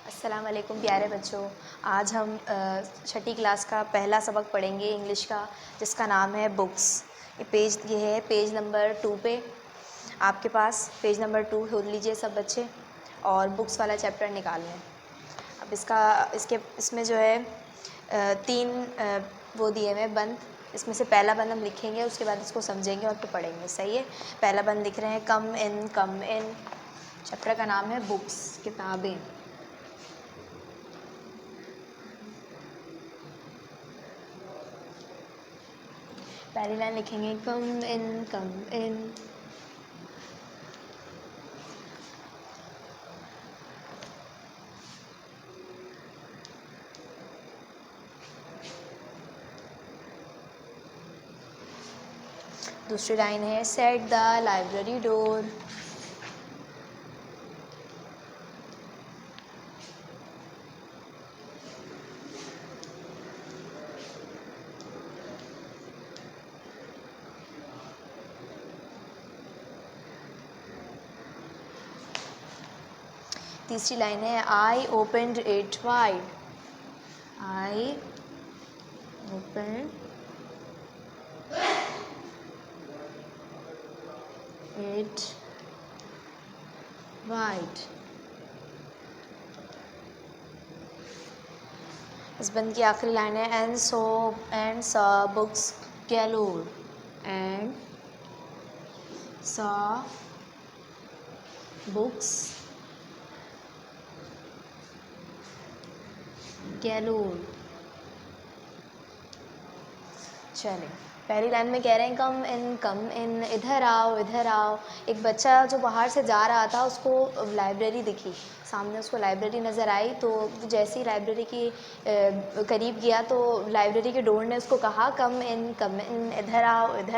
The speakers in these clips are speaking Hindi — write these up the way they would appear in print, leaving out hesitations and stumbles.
अस्सलाम वालेकुम प्यारे बच्चों। आज हम छठी क्लास का पहला सबक पढ़ेंगे इंग्लिश का, जिसका नाम है बुक्स। ये है पेज नंबर 2 पे। आपके पास पेज नंबर 2 खोल लीजिए सब बच्चे और बुक्स वाला चैप्टर निकाल लें। अब इसमें जो है तीन वो दिए हुए बंद। इसमें से पहला बंद हम लिखेंगे, उसके बाद इसको समझेंगे और फिर पढ़ेंगे। सही है। पहला बंद लिख रहे हैं, कम इन। चैप्टर का नाम है बुक्स, किताबें। पहली लाइन लिखेंगे, कम इन। दूसरी लाइन है, सेट द लाइब्रेरी डोर। तीसरी लाइन है, I opened it wide. I open it wide. इस बंद की आखिरी लाइन है, and saw books galore. And saw books galore. चलें, पहली लाइन में कह रहे हैं, कम इन, इधर आओ। एक बच्चा जो बाहर से जा रहा था, उसको लाइब्रेरी दिखी, सामने उसको लाइब्रेरी नज़र आई। तो जैसे ही लाइब्रेरी की करीब गया तो लाइब्रेरी के डोर ने उसको कहा, कम इन, इधर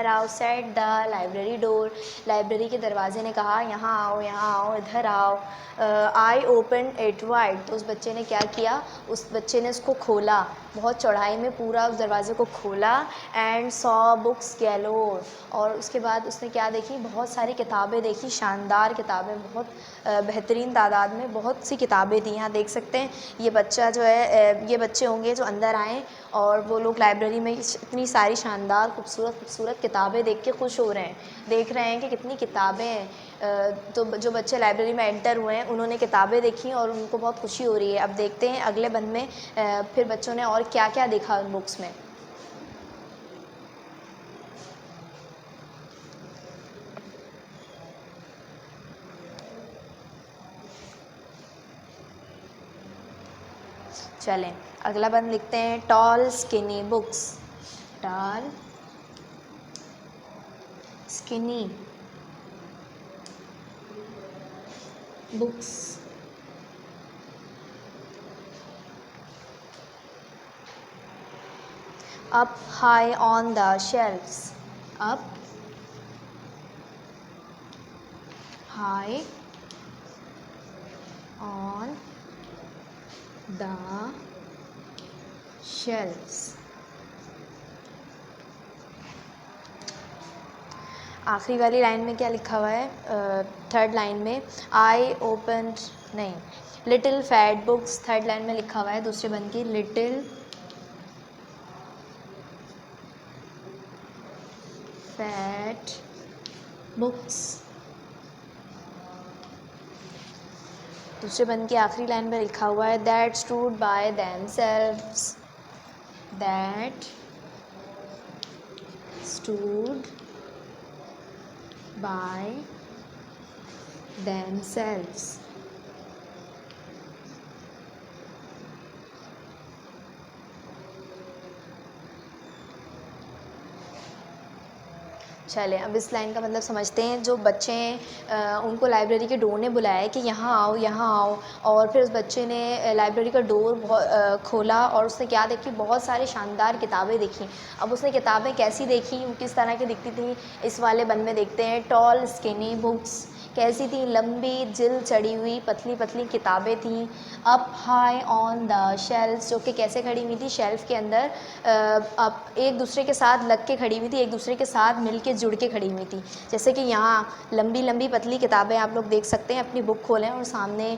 आओ। Set the library door. Library के दरवाजे ने कहा, यहाँ आओ, इधर आओ। आई ओपन इट वाइड। तो उस बच्चे ने क्या किया, उस बच्चे ने उसको खोला, बहुत चौड़ाई में पूरा उस दरवाजे को खोला। And saw books galore. और उसके बाद उसने क्या देखी, बहुत सारी किताबें देखी, शानदार किताबें, बहुत बेहतरीन तादाद में बहुत सी किताबें थी। यहाँ देख सकते हैं, ये बच्चा जो है, ये बच्चे होंगे जो अंदर आए और वो लोग लाइब्रेरी में इतनी सारी शानदार खूबसूरत किताबें देख के खुश हो रहे हैं, देख रहे हैं कि कितनी किताबें हैं। तो जो बच्चे लाइब्रेरी में एंटर हुए हैं, उन्होंने किताबें देखी और उनको बहुत खुशी हो रही है। अब देखते हैं अगले बंद में फिर बच्चों ने और क्या क्या देखा उन बुक्स में। चलें, अगला बंद लिखते हैं, tall skinny books. Tall skinny books. up high on the shelves. Up high on the shelves. आखिरी वाली लाइन में क्या लिखा हुआ है, थर्ड लाइन में, आई ओपन नहीं, little fat books. Third line में लिखा हुआ है दूसरे बंद की, लिटिल फैट बुक्स। दूसरे बंद की आखिरी लाइन में लिखा हुआ है, that stood by themselves. That stood by themselves. चलें, अब इस लाइन का मतलब समझते हैं। जो बच्चे हैं उनको लाइब्रेरी के डोर ने बुलाया कि यहाँ आओ, और फिर उस बच्चे ने लाइब्रेरी का डोर खोला और उसने क्या देखी, बहुत सारी शानदार किताबें देखी। अब उसने किताबें कैसी देखी, किस तरह की दिखती थी, इस वाले बंद में देखते हैं, टॉल स्किनी बुक्स। कैसी थी? लंबी जिल चढ़ी हुई पतली पतली किताबें थीं। Up high on the shelf, जो कि कैसे खड़ी हुई थी? शेल्फ़ के अंदर अब एक दूसरे के साथ लग के खड़ी हुई थी, एक दूसरे के साथ मिल के जुड़ के खड़ी हुई थी। जैसे कि यहाँ लंबी लंबी पतली किताबें आप लोग देख सकते हैं। अपनी बुक खोलें और सामने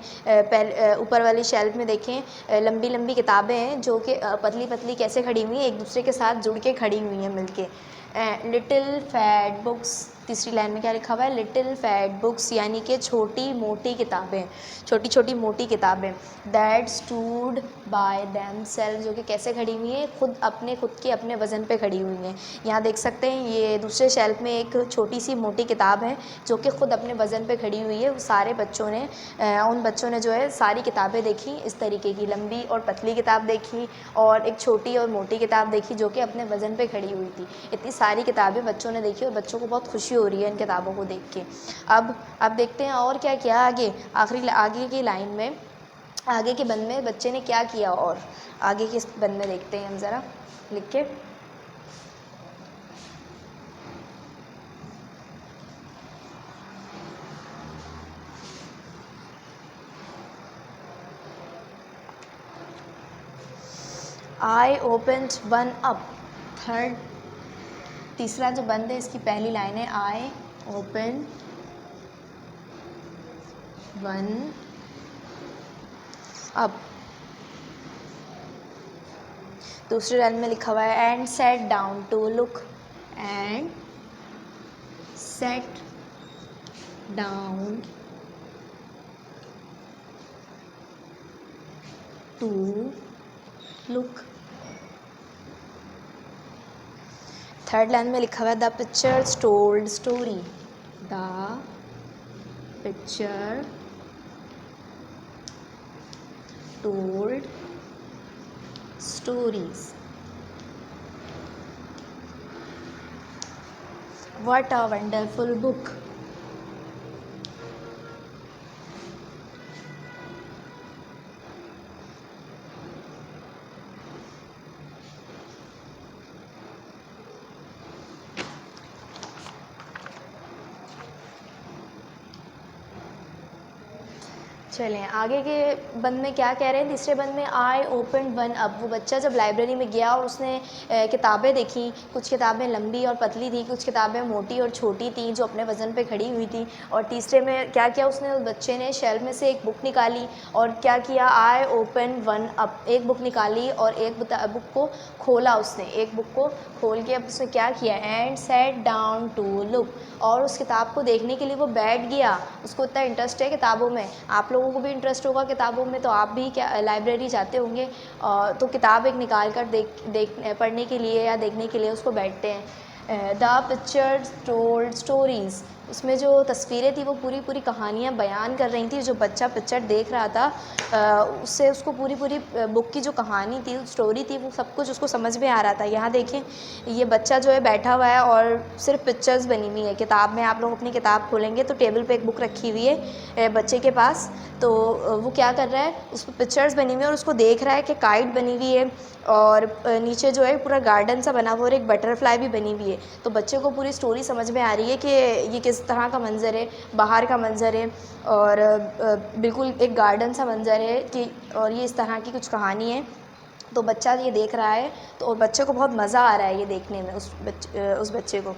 ऊपर वाली शेल्फ़ में देखें, लंबी लंबी किताबें हैं जो कि पतली पतली कैसे खड़ी हुई हैं? एक दूसरे के साथ जुड़ के खड़ी हुई हैं मिल के। लिटिल फैट बुक्स, तीसरी लाइन में क्या लिखा हुआ है? लिटिल फैट बुक्स, यानी कि छोटी मोटी किताबें, छोटी छोटी मोटी किताबें। That stood by them self, जो कि कैसे खड़ी हुई हैं? खुद के अपने वज़न पे खड़ी हुई हैं। यहाँ देख सकते हैं ये दूसरे शेल्फ में एक छोटी सी मोटी किताब है जो कि खुद अपने वज़न पे खड़ी हुई है। सारे बच्चों ने उन बच्चों ने जो है सारी किताबें देखी, इस तरीके की लंबी और पतली किताब देखी और एक छोटी और मोटी किताब देखी जो कि अपने वज़न पे खड़ी हुई थी। इतनी सारी किताबें बच्चों ने देखी और बच्चों को बहुत खुशी हो रही है इन किताबों को देख के। अब देखते हैं और क्या किया आगे। आगे की लाइन में, आगे के बंद में बच्चे ने क्या किया, और आगे के बंद में देखते हैं हम ज़रा लिख के। आई ओपन्ड वन अप, तीसरा जो बंद है इसकी पहली लाइन है, आई ओपन वन अप। दूसरी लाइन में लिखा हुआ है and sat down to look, and sat down to look. Third line में लिखा हुआ है the pictures told story, the picture told stories. What a wonderful book. चलें आगे के बंद में क्या कह रहे हैं? तीसरे बंद में आई ओपन वन अप, वो बच्चा जब लाइब्रेरी में गया और उसने किताबें देखी, कुछ किताबें लंबी और पतली थी, कुछ किताबें मोटी और छोटी थी जो अपने वज़न पे खड़ी हुई थी। और तीसरे में क्या किया उसने? उस बच्चे ने शेल्फ में से एक बुक निकाली और क्या किया? आई ओपन वन अप, एक बुक निकाली और एक बुक को खोला उसने, एक बुक को खोल के अब उसने क्या किया? And sat down to look, और उस किताब को देखने के लिए वो बैठ गया। उसको इतना इंटरेस्ट है किताबों में, आप लोगों को भी इंटरेस्ट होगा किताबों में, तो आप भी क्या लाइब्रेरी जाते होंगे तो किताब एक निकाल कर पढ़ने के लिए या देखने के लिए उसको बैठते हैं। द पिक्चर्स टोल्ड स्टोरीज़, उसमें जो तस्वीरें थी वो पूरी पूरी कहानियाँ बयान कर रही थी। जो बच्चा पिक्चर देख रहा था उससे उसको पूरी पूरी बुक की जो कहानी थी, स्टोरी थी, वो सब कुछ उसको समझ में आ रहा था। यहाँ देखें ये बच्चा जो है बैठा हुआ है और सिर्फ पिक्चर्स बनी हुई है। किताब में आप लोग अपनी किताब खोलेंगे तो टेबल पे एक बुक रखी हुई है बच्चे के पास, तो वो क्या कर रहा है? उस पर पिक्चर्स बनी हुई है और उसको देख रहा है कि काइट बनी हुई है और नीचे जो है पूरा गार्डन सा बना हुआ और एक बटरफ्लाई भी बनी हुई है। तो बच्चे को पूरी स्टोरी समझ में आ रही है कि ये किस तरह का मंज़र है, बाहर का मंज़र है और बिल्कुल एक गार्डन सा मंज़र है कि, और ये इस तरह की कुछ कहानी है। तो बच्चा ये देख रहा है तो बच्चे को बहुत मज़ा आ रहा है ये देखने में, उस बच्चे को।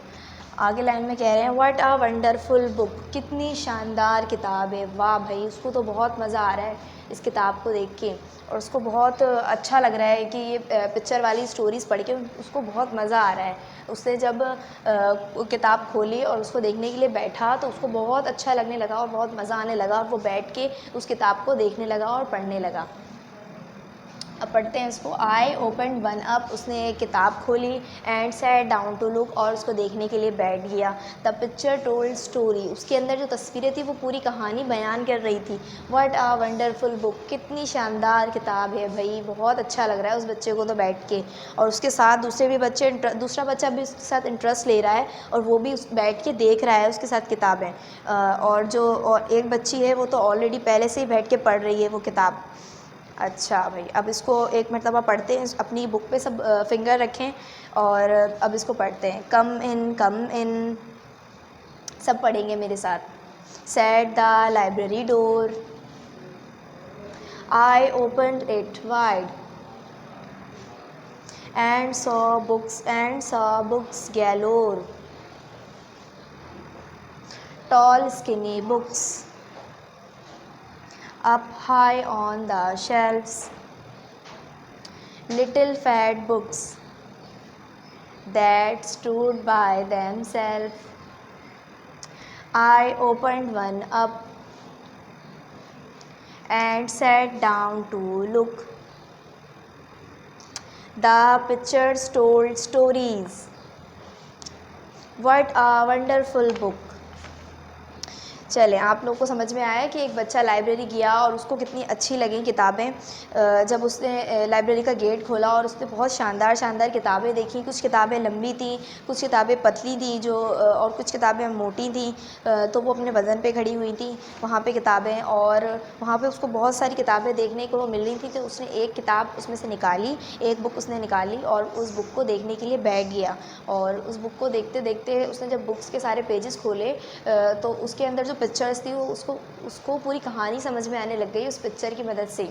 आगे लाइन में कह रहे हैं व्हाट अ वंडरफुल बुक, कितनी शानदार किताब है। वाह भाई, उसको तो बहुत मज़ा आ रहा है इस किताब को देख के और उसको बहुत अच्छा लग रहा है कि ये पिक्चर वाली स्टोरीज़ पढ़ के उसको बहुत मज़ा आ रहा है। उसने जब किताब खोली और उसको देखने के लिए बैठा तो उसको बहुत अच्छा लगने लगा और बहुत मज़ा आने लगा और वो बैठ के उस किताब को देखने लगा और पढ़ने लगा। अब पढ़ते हैं इसको। आई ओपन वन अप, उसने एक किताब खोली and sat down to look, और उसको देखने के लिए बैठ गया। द पिक्चर टोल्ड स्टोरी, उसके अंदर जो तस्वीरें थी वो पूरी कहानी बयान कर रही थी। व्हाट आ वंडरफुल बुक, कितनी शानदार किताब है भाई। बहुत अच्छा लग रहा है उस बच्चे को तो बैठ के, और उसके साथ दूसरा बच्चा भी उसके साथ इंटरेस्ट ले रहा है और वो भी बैठ के देख रहा है उसके साथ किताबें। और एक बच्ची है वो तो ऑलरेडी पहले से ही बैठ के पढ़ रही है वो किताब। अच्छा भाई, अब इसको एक मरतबा पढ़ते हैं। अपनी बुक पे सब फिंगर रखें और अब इसको पढ़ते हैं। कम इन, सब पढ़ेंगे मेरे साथ। said the library door. I opened it wide and saw books galore. Tall, skinny books up high on the shelves. Little fat books that stood by themselves. I opened one up and sat down to look. The pictures told stories. What a wonderful book. चलें, आप लोग को समझ में आया कि एक बच्चा लाइब्रेरी गया और उसको कितनी अच्छी लगी किताबें। जब उसने लाइब्रेरी का गेट खोला और उसने बहुत शानदार शानदार किताबें देखी। कुछ किताबें लंबी थी, कुछ किताबें पतली थी और कुछ किताबें मोटी थी। तो वो अपने वज़न पे खड़ी हुई थी वहाँ पे किताबें, और वहाँ पे उसको बहुत सारी किताबें देखने को मिल रही थी। तो उसने एक किताब उसमें से निकाली, एक बुक उसने निकाली और उस बुक को देखने के लिए बैठ गया। और उस बुक को देखते देखते उसने जब बुक्स के सारे पेजेस खोले तो उसके अंदर जो पिक्चर्स थी वो उसको पूरी कहानी समझ में आने लग गई उस पिक्चर की मदद से।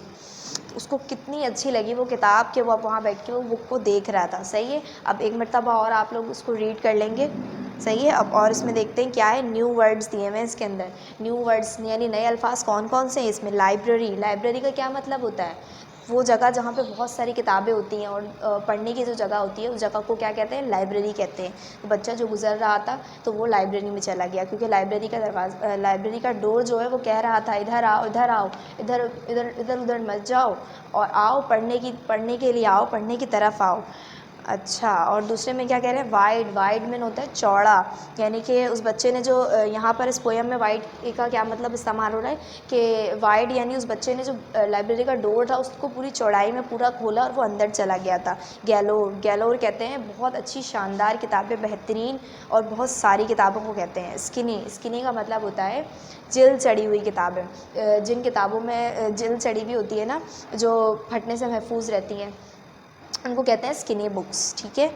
उसको कितनी अच्छी लगी वो किताब कि वो अब वहाँ बैठ के वो बुक को देख रहा था। सही है, अब एक मरतबा और आप लोग उसको रीड कर लेंगे। सही है, अब और इसमें देखते हैं क्या है। न्यू वर्ड्स दिए हुए हैं इसके अंदर। न्यू वर्ड्स यानी नए अल्फाज कौन कौन से हैं इसमें। लाइब्रेरी, लाइब्रेरी का क्या मतलब होता है? वो जगह जहाँ पे बहुत सारी किताबें होती हैं और पढ़ने की जो जगह होती है उस जगह को क्या कहते हैं? लाइब्रेरी कहते हैं। तो बच्चा जो गुजर रहा था तो वो लाइब्रेरी में चला गया, क्योंकि लाइब्रेरी का डोर जो है वो कह रहा था इधर आओ, इधर आओ, इधर इधर इधर उधर मत जाओ और आओ पढ़ने के लिए आओ, पढ़ने की तरफ आओ। अच्छा, और दूसरे में क्या कह रहे हैं? वाइड, वाइड मीन होता है चौड़ा। यानी कि उस बच्चे ने जो यहाँ पर इस पोएम में वाइड का क्या मतलब इस्तेमाल हो रहा है कि वाइड यानी उस बच्चे ने जो लाइब्रेरी का डोर था उसको पूरी चौड़ाई में पूरा खोला और वो अंदर चला गया था। गैलोर, गैलोर कहते हैं बहुत अच्छी शानदार किताबें, बेहतरीन और बहुत सारी किताबों को कहते हैं। स्किनी, स्किनी का मतलब होता है जिल चढ़ी हुई किताबें। जिन किताबों में जिल चढ़ी हुई होती है ना, जो फटने से महफूज रहती हैं, उनको कहते हैं स्किनी बुक्स। ठीक है,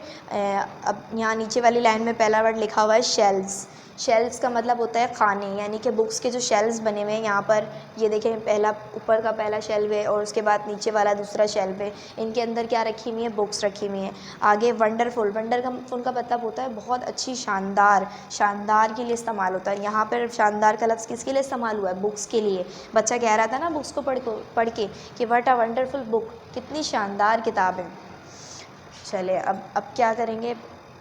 अब यहाँ नीचे वाली लाइन में पहला वर्ड लिखा हुआ है शेल्व्स। शेल्व्स का मतलब होता है खाने, यानी कि बुक्स के जो शेल्व्स बने हुए हैं यहाँ पर, ये देखें, पहला ऊपर का पहला शेल्व है और उसके बाद नीचे वाला दूसरा शेल्व है। इनके अंदर क्या रखी हुई है? बुक्स रखी हुई हैं। आगे वंडरफुल, वंडरफुल का मतलब होता है बहुत अच्छी, शानदार, शानदार के लिए इस्तेमाल होता है। यहाँ पर शानदार का लफ्ज़ किसके लिए इस्तेमाल हुआ है? बुक्स के लिए। बच्चा कह रहा था ना बुक्स को पढ़ के कि व्हाट अ वंडरफुल बुक, कितनी शानदार किताब है। चले, अब क्या करेंगे?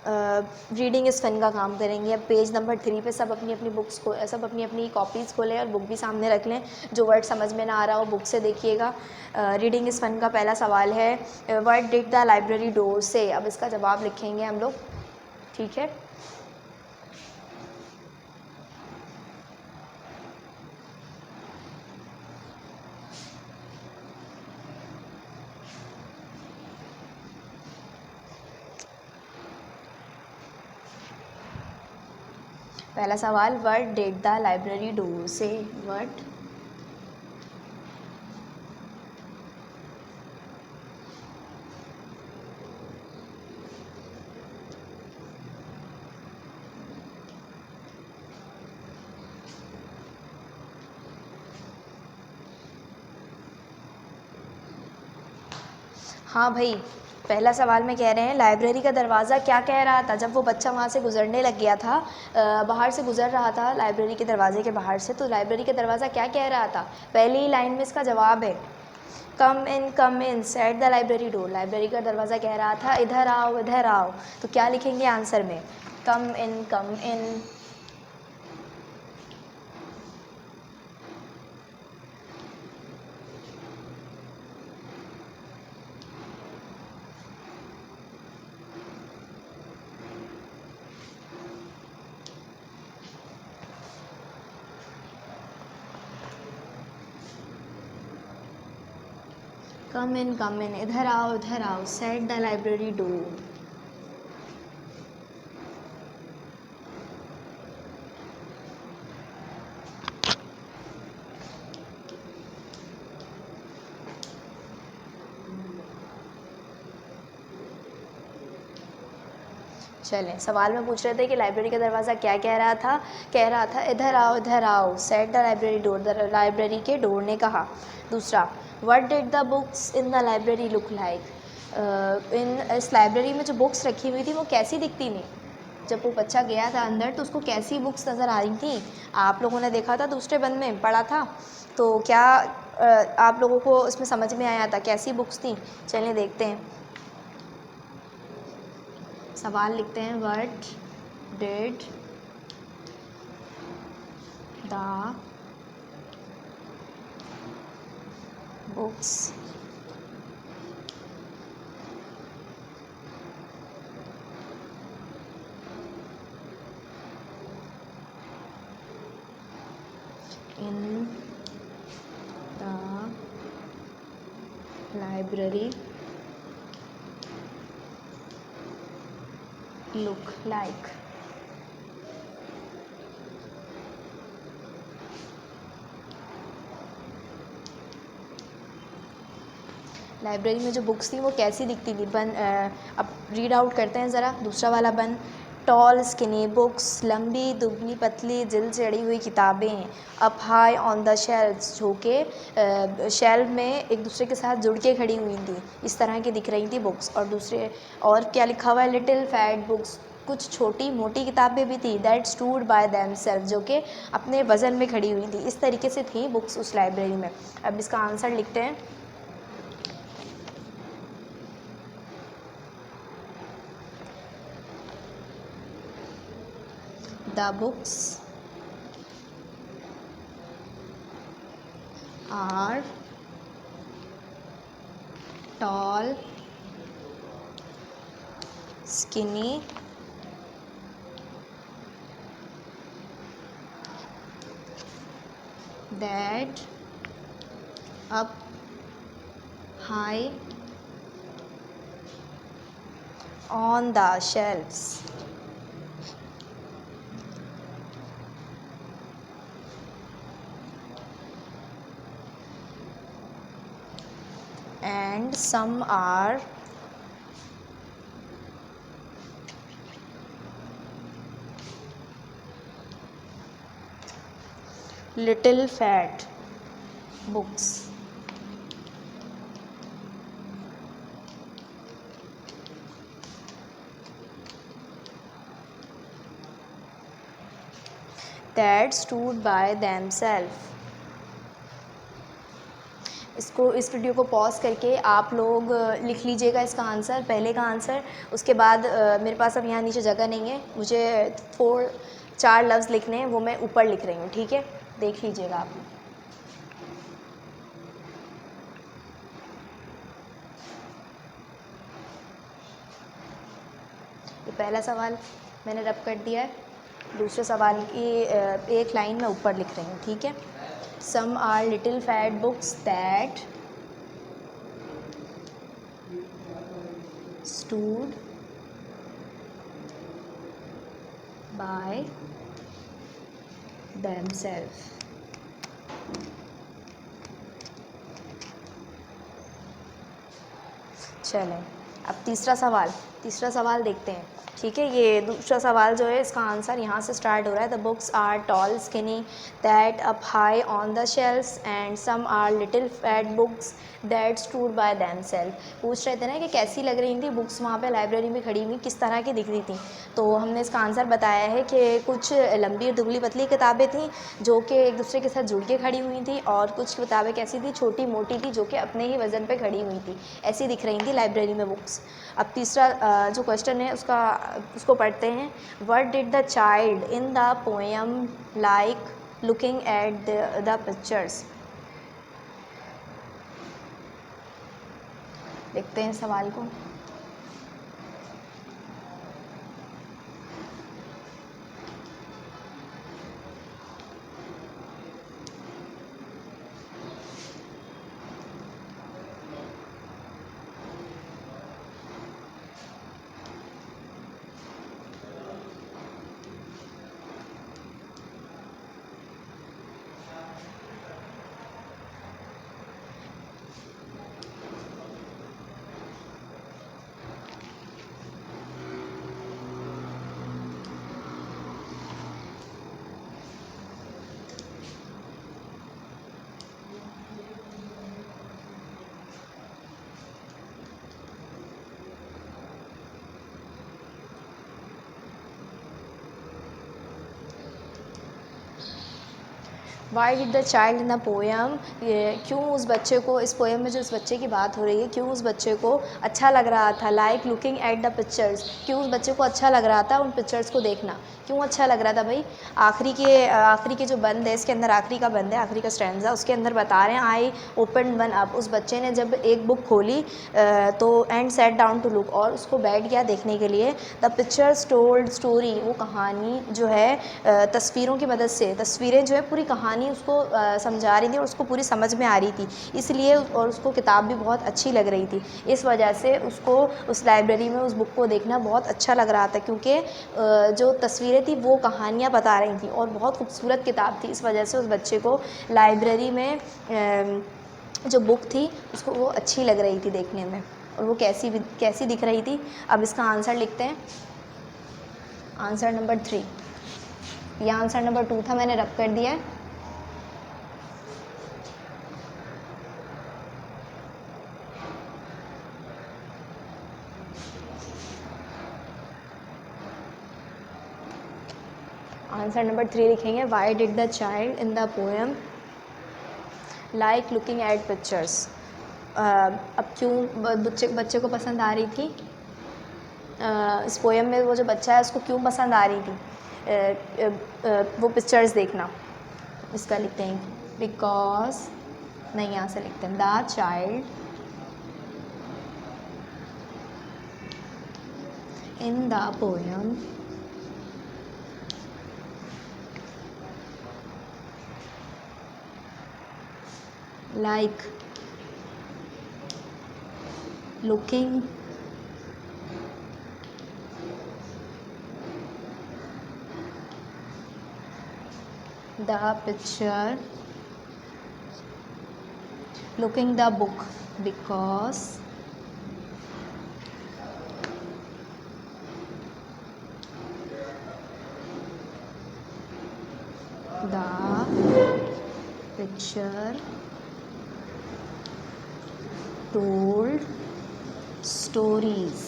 रीडिंग इस फ़न का काम करेंगे। अब पेज नंबर 3 पे सब अपनी अपनी बुक्स को सब अपनी अपनी कॉपीज़ खोलें और बुक भी सामने रख लें। जो वर्ड समझ में ना आ रहा हो बुक से देखिएगा। रीडिंग इस फ़न का पहला सवाल है, what did the library door से। अब इसका जवाब लिखेंगे हम लोग। ठीक है, पहला सवाल, what did the library door से। व्हाट हाँ भाई, पहला सवाल में कह रहे हैं लाइब्रेरी का दरवाज़ा क्या कह रहा था जब वो बच्चा वहाँ से गुजरने लग गया था, बाहर से गुजर रहा था लाइब्रेरी के दरवाजे के बाहर से। तो लाइब्रेरी का दरवाज़ा क्या कह रहा था? पहली ही लाइन में इसका जवाब है come in said the library door. Library का दरवाज़ा कह रहा था इधर आओ, इधर आओ। तो क्या लिखेंगे आंसर में? कम इन, कम इन। कम इन, इधर आओ, सेड द लाइब्रेरी डोर। चलें, सवाल में पूछ रहे थे कि लाइब्रेरी का दरवाज़ा क्या कह रहा था? कह रहा था इधर आओ, said the library door, the library के डोर ने कहा। दूसरा, what did the books in the library look like? इस लाइब्रेरी में जो बुक्स रखी हुई थी वो कैसी दिखती थी? जब वो बच्चा गया था अंदर तो उसको कैसी बुक्स नज़र आ रही थी? आप लोगों ने देखा था, दूसरे बंद में पढ़ा था, तो क्या आप लोगों को उसमें समझ में आया था कैसी बुक्स थी? चलिए देखते हैं। सवाल लिखते हैं, what did the books in the library look like? Library में जो बुक्स थी वो कैसी दिखती थी? अब रीड आउट करते हैं ज़रा दूसरा वाला बन। टॉल स्किनी बुक्स, लंबी दुबली पतली जिल्द से अड़ी हुई किताबें। Up high on the shelves, जो कि शेल्फ में एक दूसरे के साथ जुड़ के खड़ी हुई थी, इस तरह की दिख रही थी बुक्स। और दूसरे, और क्या लिखा हुआ है? लिटिल फैट बुक्स, कुछ छोटी मोटी किताबें भी थी, that stood by them self, जो कि अपने वज़न में खड़ी हुई थी। इस तरीके से थी बुक्स उस लाइब्रेरी में। अब इसका आंसर लिखते हैं। The books are tall, skinny, that up high on the shelves. And some are little fat books. That stood by themselves. इस वीडियो को पॉज करके आप लोग लिख लीजिएगा इसका आंसर, पहले का आंसर। उसके बाद मेरे पास अब यहाँ नीचे जगह नहीं है, मुझे 4 लफ्ज़ लिखने हैं, वो मैं ऊपर लिख रही हूँ, ठीक है? देख लीजिएगा आप। ये पहला सवाल मैंने रब कर दिया है, दूसरे सवाल की एक लाइन में ऊपर लिख रही हूँ, ठीक है? Some are little fat books that stood by themselves. चलें, अब तीसरा सवाल देखते हैं, ठीक है? ये दूसरा सवाल जो है इसका आंसर यहाँ से स्टार्ट हो रहा है। The books are tall skinny that up high on the shelves and some are little fat books that stood by themselves. पूछ रहे थे ना कि कैसी लग रही थी बुक्स वहाँ पे लाइब्रेरी में खड़ी हुई, किस तरह की दिख रही थी? तो हमने इसका आंसर बताया है कि कुछ लंबी दुबली पतली किताबें थीं जो कि एक दूसरे के साथ जुड़ के खड़ी हुई थी, और कुछ किताबें कैसी थी? छोटी मोटी थी, जो कि अपने ही वज़न पे खड़ी हुई थी। ऐसी दिख रही थी लाइब्रेरी में बुक्स। अब तीसरा जो क्वेश्चन है उसको पढ़ते हैं। What did the child in the poem like looking at the pictures? देखते हैं सवाल को। Why did the child in the poem, क्यों उस बच्चे को, इस पोएम में जो उस बच्चे की बात हो रही है, क्यों उस बच्चे को अच्छा लग रहा था, like looking at the pictures, क्यों उस बच्चे को अच्छा लग रहा था उन पिक्चर्स को देखना, क्यों अच्छा लग रहा था भाई। आखिरी के जो बंद है, इसके अंदर आखिरी का बंद है, आखिरी का स्टैंजा, उसके अंदर बता रहे हैं आई ओपन वन अप, उस बच्चे ने जब एक बुक खोली तो and sat down to look, और उसको बैठ गया देखने के लिए। द पिक्चर्स टोल्ड स्टोरी, वो कहानी जो है तस्वीरों की मदद से, तस्वीरें जो है पूरी कहानी उसको समझा रही थी और उसको पूरी समझ में आ रही थी, इसलिए और उसको किताब भी बहुत अच्छी लग रही थी, इस वजह से उसको उस लाइब्रेरी में उस बुक को देखना बहुत अच्छा लग रहा था, क्योंकि जो तस्वीरें थी वो कहानियाँ बता रही थी और बहुत खूबसूरत किताब थी, इस वजह से उस बच्चे को लाइब्रेरी में जो बुक थी उसको वो अच्छी लग रही थी देखने में, और वो कैसी दिख रही थी। अब इसका आंसर लिखते हैं, आंसर नंबर 3, ये आंसर नंबर 2 था, मैंने रब कर दिया है। आंसर नंबर 3 लिखेंगे, why did the child in the poem like looking at pictures. अब क्यों बच्चे को पसंद आ रही थी, इस पोएम में वो जो बच्चा है उसको क्यों पसंद आ रही थी वो पिक्चर्स देखना। इसका लिखते हैं बिकॉज, नहीं यहाँ से लिखते हैं the child in the poem like looking the picture, looking the book, because the picture told stories.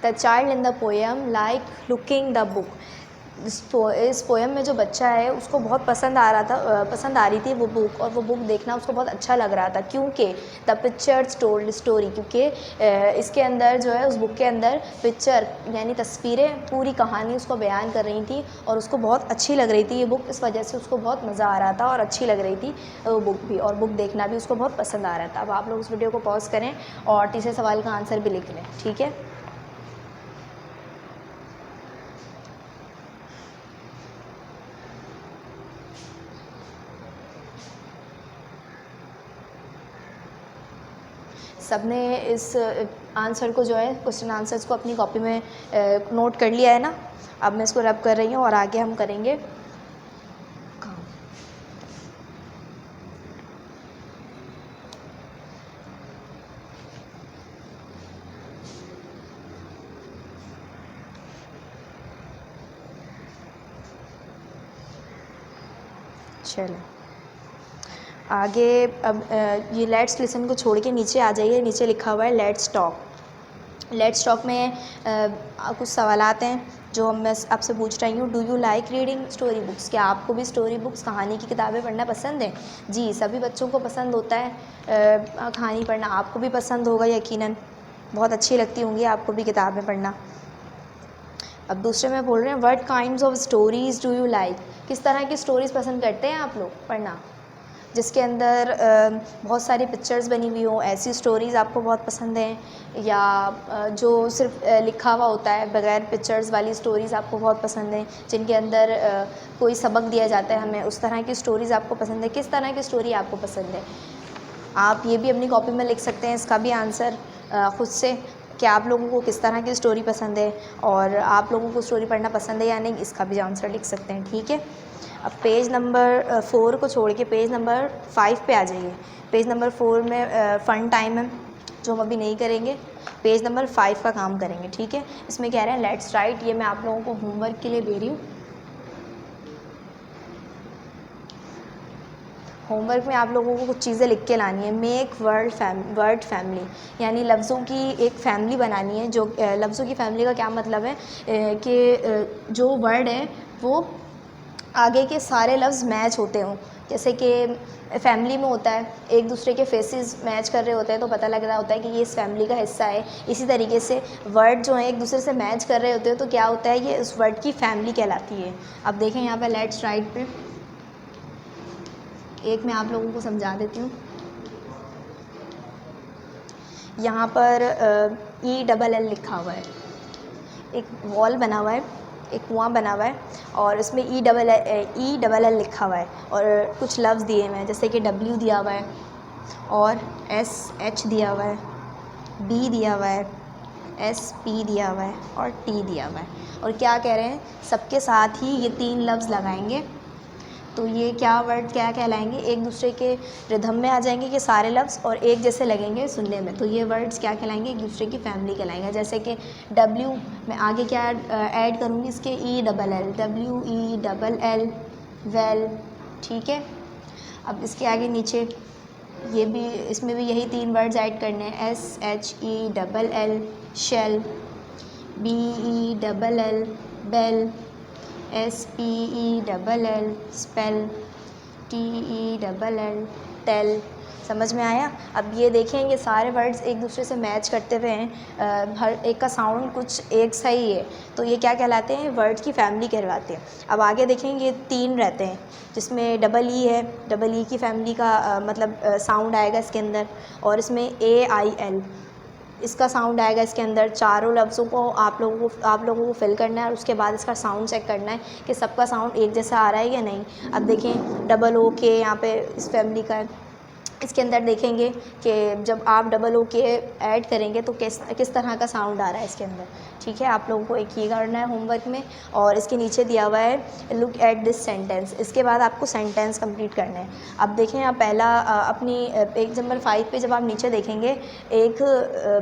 The child in the poem like looking the book. इस पोएम में जो बच्चा है उसको बहुत पसंद आ रही थी वो बुक, और वो बुक देखना उसको बहुत अच्छा लग रहा था, क्योंकि द पिक्चर्स टोल्ड स्टोरी, क्योंकि इसके अंदर जो है, उस बुक के अंदर पिक्चर यानी तस्वीरें पूरी कहानी उसको बयान कर रही थी और उसको बहुत अच्छी लग रही थी ये बुक, इस वजह से उसको बहुत मज़ा आ रहा था और अच्छी लग रही थी वो बुक भी, और बुक देखना भी उसको बहुत पसंद आ रहा था। अब आप लोग उस वीडियो को पॉज करें और तीसरे सवाल का आंसर भी लिख लें, ठीक है। सबने इस आंसर को जो है, क्वेश्चन आंसर्स को अपनी कॉपी में नोट कर लिया है ना। अब मैं इसको रब कर रही हूँ और आगे हम करेंगे काम। चलो आगे, अब ये लेट्स लिसन को छोड़ के नीचे आ जाइए, नीचे लिखा हुआ है लेट्स टॉक। लेट्स टॉक में कुछ सवालात हैं जो मैं आपसे पूछ रही हूँ। Do you like reading story books, क्या आपको भी स्टोरी बुक्स, कहानी की किताबें पढ़ना पसंद है? जी, सभी बच्चों को पसंद होता है कहानी पढ़ना, आपको भी पसंद होगा यकीनन, बहुत अच्छी लगती होंगी आपको भी किताबें पढ़ना। अब दूसरे में बोल रहे हैं what kinds of stories do you like, किस तरह की स्टोरीज़ पसंद करते हैं आप लोग पढ़ना, जिसके अंदर बहुत सारी पिक्चर्स बनी हुई हों, ऐसी स्टोरीज़ आपको बहुत पसंद हैं, या जो सिर्फ लिखा हुआ होता है बगैर पिक्चर्स वाली स्टोरीज़ आपको बहुत पसंद हैं, जिनके अंदर कोई सबक दिया जाता है हमें, उस तरह की स्टोरीज़ आपको पसंद है? किस तरह की स्टोरी आपको पसंद है? आप ये भी अपनी कॉपी में लिख सकते हैं इसका भी आंसर ख़ुद से, कि आप लोगों को किस तरह की स्टोरी पसंद है और आप लोगों को स्टोरी पढ़ना पसंद है या नहीं, इसका भी आंसर लिख सकते हैं, ठीक है। अब पेज नंबर 4 को छोड़ के पेज नंबर 5 पे आ जाइए। पेज नंबर 4 में फ़न टाइम है जो हम अभी नहीं करेंगे, पेज नंबर 5 का काम करेंगे, ठीक है। इसमें कह रहे हैं लेट्स राइट, ये मैं आप लोगों को होमवर्क के लिए दे रही हूँ। होमवर्क में आप लोगों को कुछ चीज़ें लिख के लानी है। मेक वर्ड फैमिली, यानी लफ्ज़ों की एक फ़ैमिली बनानी है। जो लफ्ज़ों की फ़ैमिली का क्या मतलब है कि जो वर्ड है वो आगे के सारे लफ्ज़ मैच होते हों। जैसे कि फैमिली में होता है, एक दूसरे के फेसेस मैच कर रहे होते हैं तो पता लग रहा होता है कि ये इस फैमिली का हिस्सा है। इसी तरीके से वर्ड जो हैं एक दूसरे से मैच कर रहे होते हैं तो क्या होता है, ये उस वर्ड की फैमिली कहलाती है। अब देखें यहाँ पे लेट्स राइट पे एक मैं आप लोगों को समझा देती हूँ। यहाँ पर ELL लिखा हुआ है, एक वॉल बना हुआ है, एक कुआं बना हुआ है और इसमें ELL लिखा हुआ है और कुछ लफ्ज़ दिए हुए हैं जैसे कि W दिया हुआ है और SH दिया हुआ है, B दिया हुआ है, SP दिया हुआ है और T दिया हुआ है। और क्या कह रहे हैं, सबके साथ ही ये 3 लफ्ज़ लगाएंगे तो ये क्या वर्ड क्या कहलाएंगे, एक दूसरे के रिदम में आ जाएंगे कि सारे लफ्ज़ और एक जैसे लगेंगे सुनने में, तो ये वर्ड्स क्या कहलाएंगे, एक दूसरे की फैमिली कहलाएंगे। जैसे कि W मैं आगे क्या ऐड करूँगी इसके ELL, WELL वेल, ठीक है। अब इसके आगे नीचे ये भी, इसमें भी यही 3 वर्ड्स ऐड करने हैं, SHELL shell, BELL bell, SPELL spell, TELL tell. समझ में आया। अब ये देखें ये सारे वर्ड्स एक दूसरे से मैच करते हुए हैं, हर एक का साउंड कुछ एक सा ही है, तो ये क्या कहलाते हैं, वर्ड्स की फैमिली कहलाते हैं। अब आगे देखेंगे 3 रहते हैं जिसमें EE है, EE की फैमिली का मतलब साउंड आएगा इसके अंदर, और इसमें AIL इसका साउंड आएगा इसके अंदर। चारों लफ्ज़ों को आप लोगों को फिल करना है और उसके बाद इसका साउंड चेक करना है कि सबका साउंड एक जैसा आ रहा है या नहीं। अब देखें OOK यहाँ पे इस फैमिली का है, इसके अंदर देखेंगे कि जब आप OOK ऐड करेंगे तो किस तरह का साउंड आ रहा है इसके अंदर, ठीक है। आप लोगों को एक ये करना है होमवर्क में। और इसके नीचे दिया हुआ है लुक एट दिस सेंटेंस, इसके बाद आपको सेंटेंस कंप्लीट करना है। अब देखें आप पहला अपनी पेज नंबर 5 पे जब आप नीचे देखेंगे एक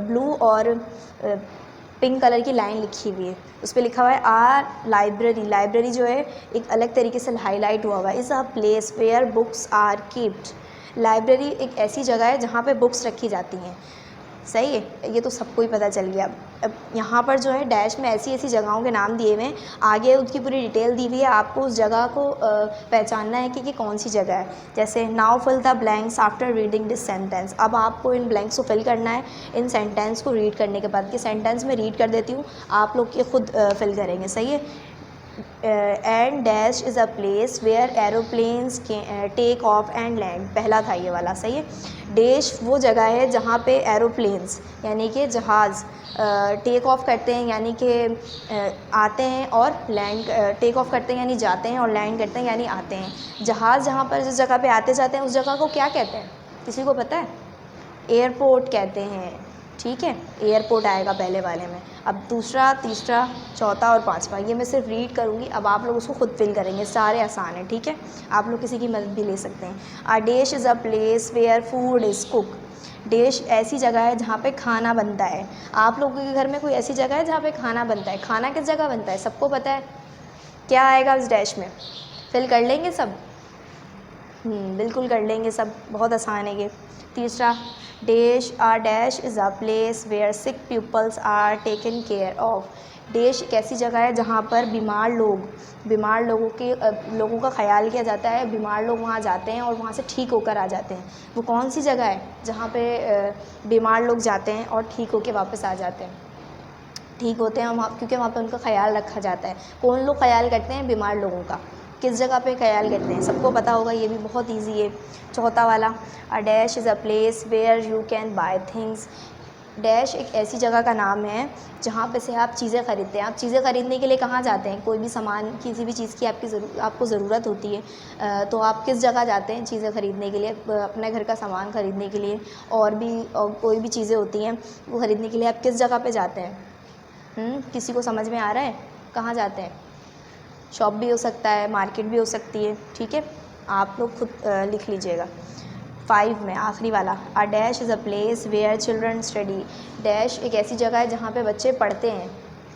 ब्लू और पिंक कलर की लाइन लिखी हुई है, उस पर लिखा हुआ है आर लाइब्रेरी। लाइब्रेरी जो है एक अलग तरीके से हाईलाइट हुआ है, is a place where books are keeped. Library एक ऐसी जगह है जहाँ पे बुक्स रखी जाती हैं, सही है, ये तो सबको ही पता चल गया। अब यहाँ पर जो है डैश में ऐसी ऐसी जगहों के नाम दिए हुए हैं, आगे उसकी पूरी डिटेल दी हुई है, आपको उस जगह को पहचानना है कि कौन सी जगह है। जैसे now fill the blanks after reading this sentence, अब आपको इन ब्लैंक्स को फिल करना है इन सेंटेंस को रीड करने के बाद। कि सेंटेंस में रीड कर देती हूँ, आप लोग ये खुद फिल करेंगे, सही है। And dash is a place where aeroplanes take off and land, पहला था ये वाला, सही है। डैश वो जगह है जहाँ पे एरोप्लेन्स यानी कि जहाज़ टेक ऑफ करते हैं, यानी कि आते हैं, और लैंड टेक ऑफ करते हैं यानी जाते हैं, और लैंड करते हैं यानी आते हैं। जहाज़ जहाँ पर जिस जगह पे आते जाते हैं उस जगह को क्या कहते हैं, किसी को पता है? एयरपोर्ट कहते हैं, ठीक है, एयरपोर्ट आएगा पहले वाले में। अब दूसरा, तीसरा, चौथा और पांचवा ये मैं सिर्फ रीड करूँगी, अब आप लोग उसको खुद फिल करेंगे, सारे आसान हैं, ठीक है। आप लोग किसी की मदद भी ले सकते हैं। A dish is a place where food is cook, dish ऐसी जगह है जहाँ पे खाना बनता है। आप लोगों के घर में कोई ऐसी जगह है जहाँ पे खाना बनता है? खाना किस जगह बनता है, सबको पता है? क्या आएगा उस डैश में, फिल कर लेंगे सब? बिल्कुल कर लेंगे सब, बहुत आसान है ये। तीसरा, dash are dash is a place where sick peoples are taken care of, dash एक ऐसी जगह है जहाँ पर बीमार लोगों का ख्याल किया जाता है, बीमार लोग वहाँ जाते हैं और वहाँ से ठीक होकर आ जाते हैं। वो कौन सी जगह है जहाँ पे बीमार लोग जाते हैं और ठीक होकर वापस आ जाते हैं, ठीक होते हैं वहाँ, क्योंकि वहाँ पे उनका ख्याल रखा जाता है। कौन लोग ख्याल करते हैं? बीमार लोगों का। किस जगह पे ख्याल करते हैं, सबको पता होगा, ये भी बहुत इजी है। चौथा वाला, a dash is a place where you can buy things, dash एक ऐसी जगह का नाम है जहाँ पे से आप चीज़ें ख़रीदते हैं। आप चीज़ें ख़रीदने के लिए कहाँ जाते हैं? कोई भी सामान, किसी भी चीज़ की आपको ज़रूरत होती है तो आप किस जगह जाते हैं चीज़ें ख़रीदने के लिए? अपने घर का सामान ख़रीदने के लिए, और भी कोई भी चीज़ें होती हैं वो ख़रीदने के लिए आप किस जगह पे जाते हैं? किसी को समझ में आ रहा है कहाँ जाते हैं? शॉप भी हो सकता है, मार्केट भी हो सकती है, ठीक है, आप लोग खुद लिख लीजिएगा। 5 में आखिरी वाला, a dash is a place where children study, dash एक ऐसी जगह है जहाँ पे बच्चे पढ़ते हैं।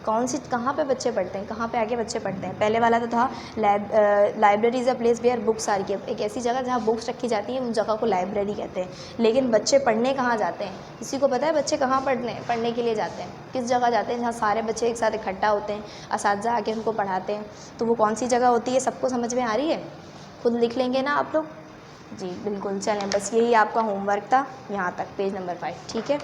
कौन सी कहाँ पे बच्चे पढ़ते हैं, कहाँ पे आके बच्चे पढ़ते हैं। पहले वाला तो था library is a place where books are kept, एक ऐसी जगह जहाँ बुक्स रखी जाती हैं, उस जगह को लाइब्रेरी कहते हैं। लेकिन बच्चे पढ़ने कहाँ जाते हैं, किसी को पता है बच्चे कहाँ पढ़ने के लिए जाते हैं, किस जगह जाते हैं जहाँ सारे बच्चे एक साथ इकट्ठा होते हैं, असातिज़ा आके उनको पढ़ाते हैं। तो वो कौन सी जगह होती है, सबको समझ में आ रही है? खुद लिख लेंगे ना आप लोग? जी बिल्कुल। चलें, बस यही आपका होमवर्क था यहाँ तक, पेज नंबर 5, ठीक है।